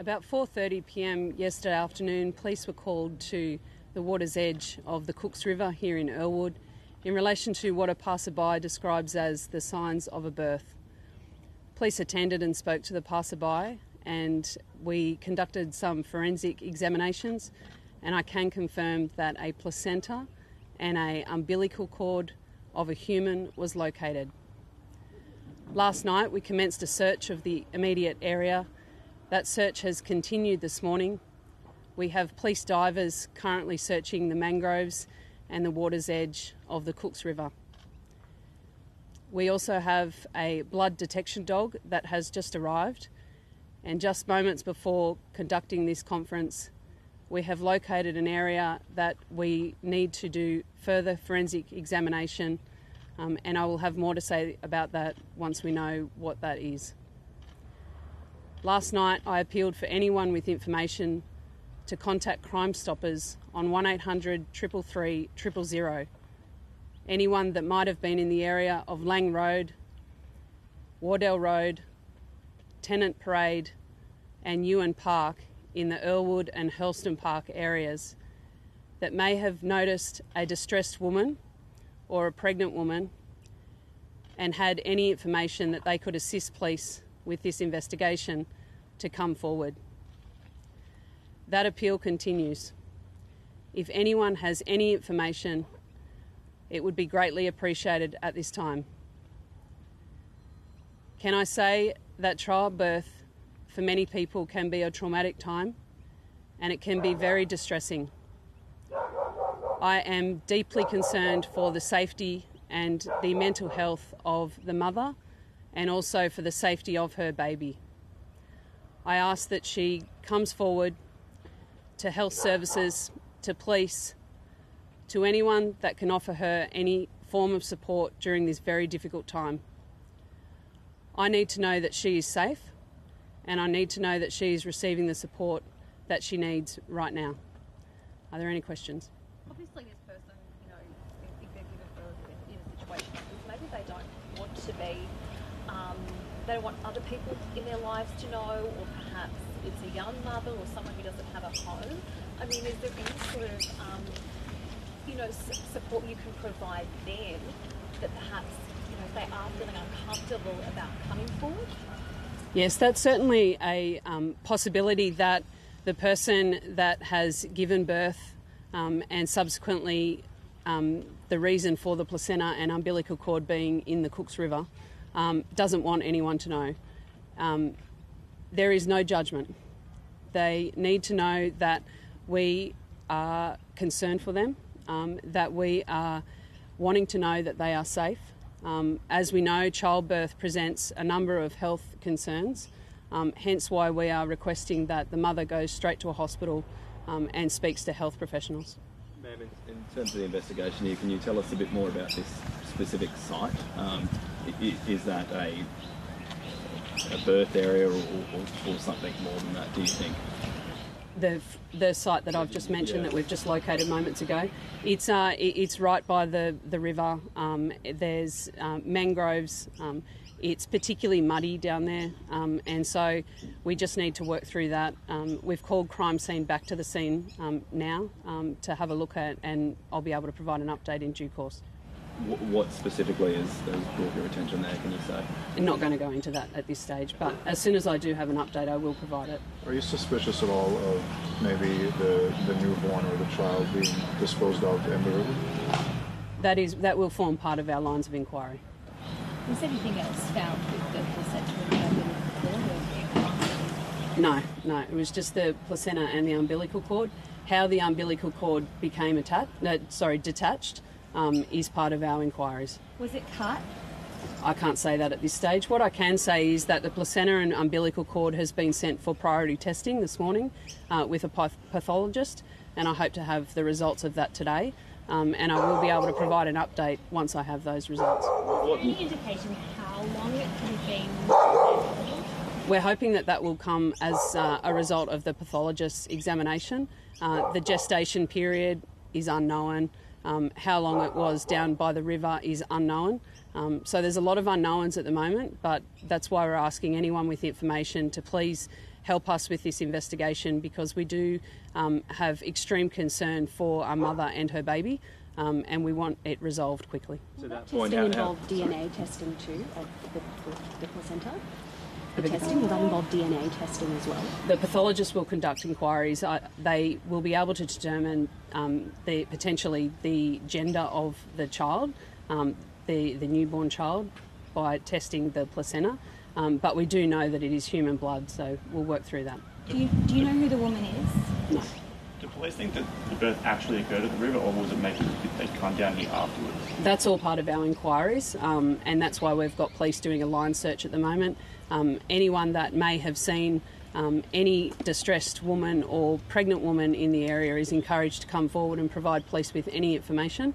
About 4:30 p.m. yesterday afternoon, police were called to the water's edge of the Cooks River here in Earlwood in relation to what a passerby describes as the signs of a birth. Police attended and spoke to the passerby, and we conducted some forensic examinations, and I can confirm that a placenta and an umbilical cord of a human was located. Last night we commenced a search of the immediate area. That search has continued this morning. We have police divers currently searching the mangroves and the water's edge of the Cooks River. We also have a blood detection dog that has just arrived, and just moments before conducting this conference, we have located an area that we need to do further forensic examination, and I will have more to say about that once we know what that is. Last night I appealed for anyone with information to contact Crime Stoppers on 1800 333 000. Anyone that might have been in the area of Lang Road, Wardell Road, Tennant Parade and Ewan Park in the Earlwood and Hurlston Park areas that may have noticed a distressed woman or a pregnant woman and had any information that they could assist police with this investigation to come forward. That appeal continues. If anyone has any information, it would be greatly appreciated at this time. Can I say that childbirth for many people can be a traumatic time, and it can be very distressing. I am deeply concerned for the safety and the mental health of the mother and also for the safety of her baby. I ask that she comes forward to health services, to police, to anyone that can offer her any form of support during this very difficult time. I need to know that she is safe, and I need to know that she is receiving the support that she needs right now. Are there any questions? Obviously this person, if they're given birth in a situation like this, maybe they don't want to be, they don't want other people in their lives to know, or perhaps it's a young mother or someone who doesn't have a home. I mean, is there any sort of, support you can provide them that perhaps, if they are feeling uncomfortable about coming forward? Yes, that's certainly a possibility that the person that has given birth and subsequently the reason for the placenta and umbilical cord being in the Cooks River doesn't want anyone to know. There is no judgment. They need to know that we are concerned for them, that we are wanting to know that they are safe. As we know, childbirth presents a number of health concerns, hence why we are requesting that the mother goes straight to a hospital and speaks to health professionals. Ma'am, in terms of the investigation here, can you tell us a bit more about this specific site? Is that a birth area or something more than that, do you think? The site that I've just mentioned, that we've just located moments ago, it's right by the river. There's mangroves. It's particularly muddy down there, and so we just need to work through that. We've called crime scene back to the scene now to have a look at, and I'll be able to provide an update in due course. What specifically has brought your attention there, can you say? I'm not going to go into that at this stage, but as soon as I do have an update, I will provide it. Are you suspicious at all of maybe the newborn or the child being disposed of in the river? That will form part of our lines of inquiry. Was anything else found with the placenta and the umbilical cord? No, it was just the placenta and the umbilical cord. How the umbilical cord became detached is part of our inquiries. Was it cut? I can't say that at this stage. What I can say is that the placenta and umbilical cord has been sent for priority testing this morning with a pathologist, and I hope to have the results of that today. And I will be able to provide an update once I have those results. Any indication how long it could have been? We're hoping that will come as a result of the pathologist's examination. The gestation period is unknown. How long it was down by the river is unknown. So there's a lot of unknowns at the moment, but that's why we're asking anyone with information to please help us with this investigation, because we do have extreme concern for our mother and her baby, and we want it resolved quickly. So that testing involved DNA testing too of the placenta? The testing, will that involve DNA testing as well? The pathologist will conduct inquiries. They will be able to determine potentially the gender of the child, the newborn child, by testing the placenta. But we do know that it is human blood, so we'll work through that. Do you know who the woman is? No. Do police think that the birth actually occurred at the river, or was it maybe they come down here afterwards? That's all part of our inquiries, and that's why we've got police doing a line search at the moment. Anyone that may have seen any distressed woman or pregnant woman in the area is encouraged to come forward and provide police with any information.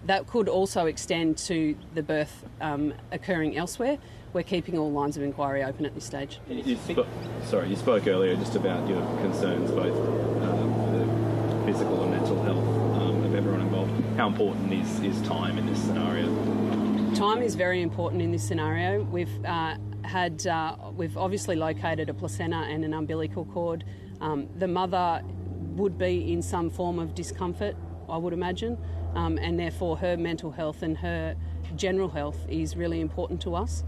That could also extend to the birth occurring elsewhere. We're keeping all lines of inquiry open at this stage. You spoke earlier just about your concerns, both for the physical and mental health of everyone involved. How important is time in this scenario? Time is very important in this scenario. We've obviously located a placenta and an umbilical cord. The mother would be in some form of discomfort, I would imagine, and therefore her mental health and her general health is really important to us.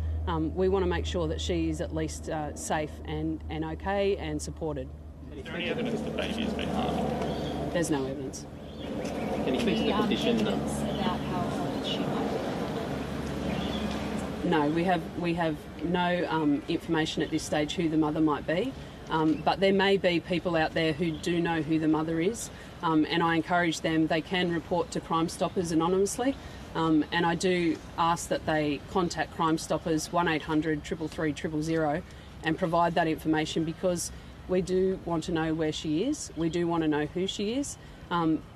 We want to make sure that she is at least safe and okay and supported. Is there any evidence the baby has been harmed? There's no evidence. Can you speak to the condition? Evidence about how old she might be? No, we have no information at this stage who the mother might be, but there may be people out there who do know who the mother is, and I encourage them, they can report to Crime Stoppers anonymously, and I do ask that they contact Crime Stoppers 1800 333 000 and provide that information, because we do want to know where she is, we do want to know who she is,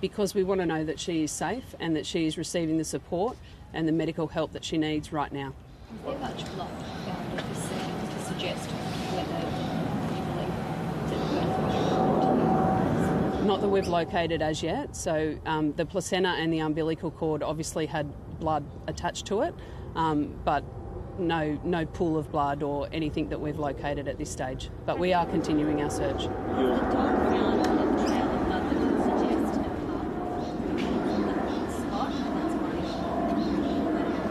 because we want to know that she is safe and that she is receiving the support and the medical help that she needs right now. Is there much blood found at the scene to suggest whether you believe that the birth was? Not that we've located as yet. So the placenta and the umbilical cord obviously had blood attached to it, but no pool of blood or anything that we've located at this stage. But we are continuing our search. The dog found a trail of blood that would suggest a spot.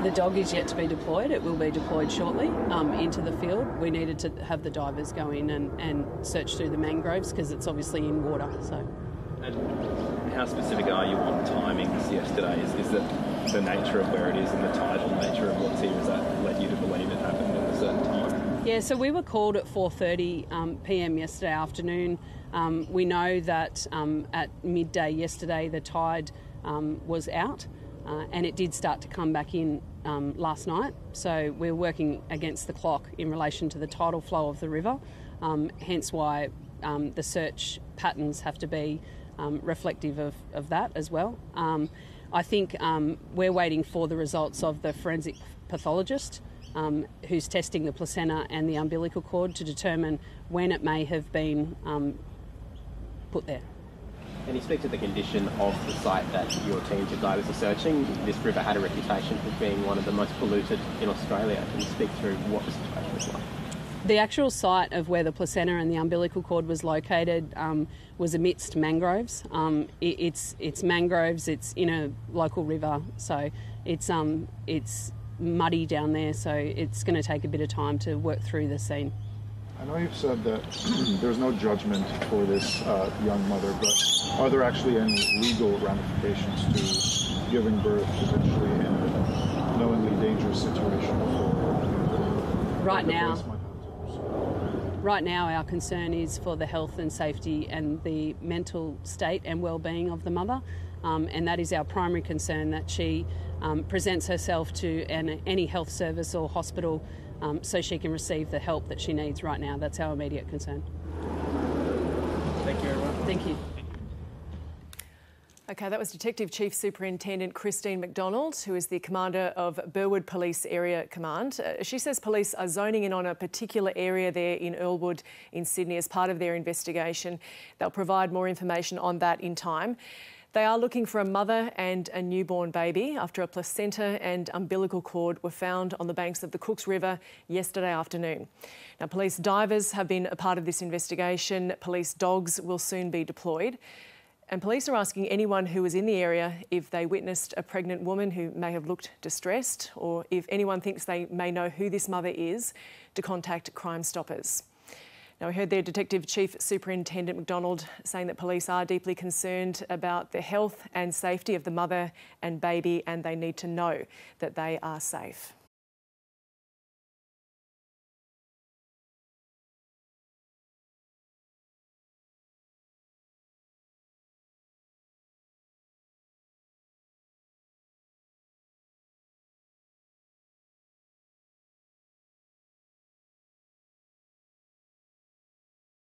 The dog is yet to be deployed. It will be deployed shortly into the field. We needed to have the divers go in and search through the mangroves because it's obviously in water. So. And how specific are you on timings yesterday? Is that the nature of where it is and the tidal nature of what's here, has that led you to believe it happened at a certain time? Yeah, so we were called at 4:30 p.m. yesterday afternoon. We know that at midday yesterday the tide was out and it did start to come back in last night. So we're working against the clock in relation to the tidal flow of the river, hence why the search patterns have to be reflective of that as well. I think we're waiting for the results of the forensic pathologist who's testing the placenta and the umbilical cord to determine when it may have been put there. Can you speak to the condition of the site that your teams of divers are searching? This river had a reputation for being one of the most polluted in Australia. Can you speak through what the situation was like? The actual site of where the placenta and the umbilical cord was located was amidst mangroves. It's mangroves. It's in a local river, so it's muddy down there. So it's going to take a bit of time to work through the scene. I know you've said that there's no judgment for this young mother, but are there actually any legal ramifications to giving birth potentially in a knowingly dangerous situation for Right now? police might have to pursue? Right now, our concern is for the health and safety and the mental state and well-being of the mother, and that is our primary concern, that she presents herself to any health service or hospital so she can receive the help that she needs right now. That's our immediate concern. Thank you, everyone. Thank you. Okay, that was Detective Chief Superintendent Christine McDonald, who is the commander of Earlwood Police Area Command. She says police are zoning in on a particular area there in Earlwood in Sydney as part of their investigation. They'll provide more information on that in time. They are looking for a mother and a newborn baby after a placenta and umbilical cord were found on the banks of the Cooks River yesterday afternoon. Now, police divers have been a part of this investigation. Police dogs will soon be deployed. And police are asking anyone who was in the area if they witnessed a pregnant woman who may have looked distressed, or if anyone thinks they may know who this mother is, to contact Crime Stoppers. Now, we heard there Detective Chief Superintendent McDonald saying that police are deeply concerned about the health and safety of the mother and baby, and they need to know that they are safe.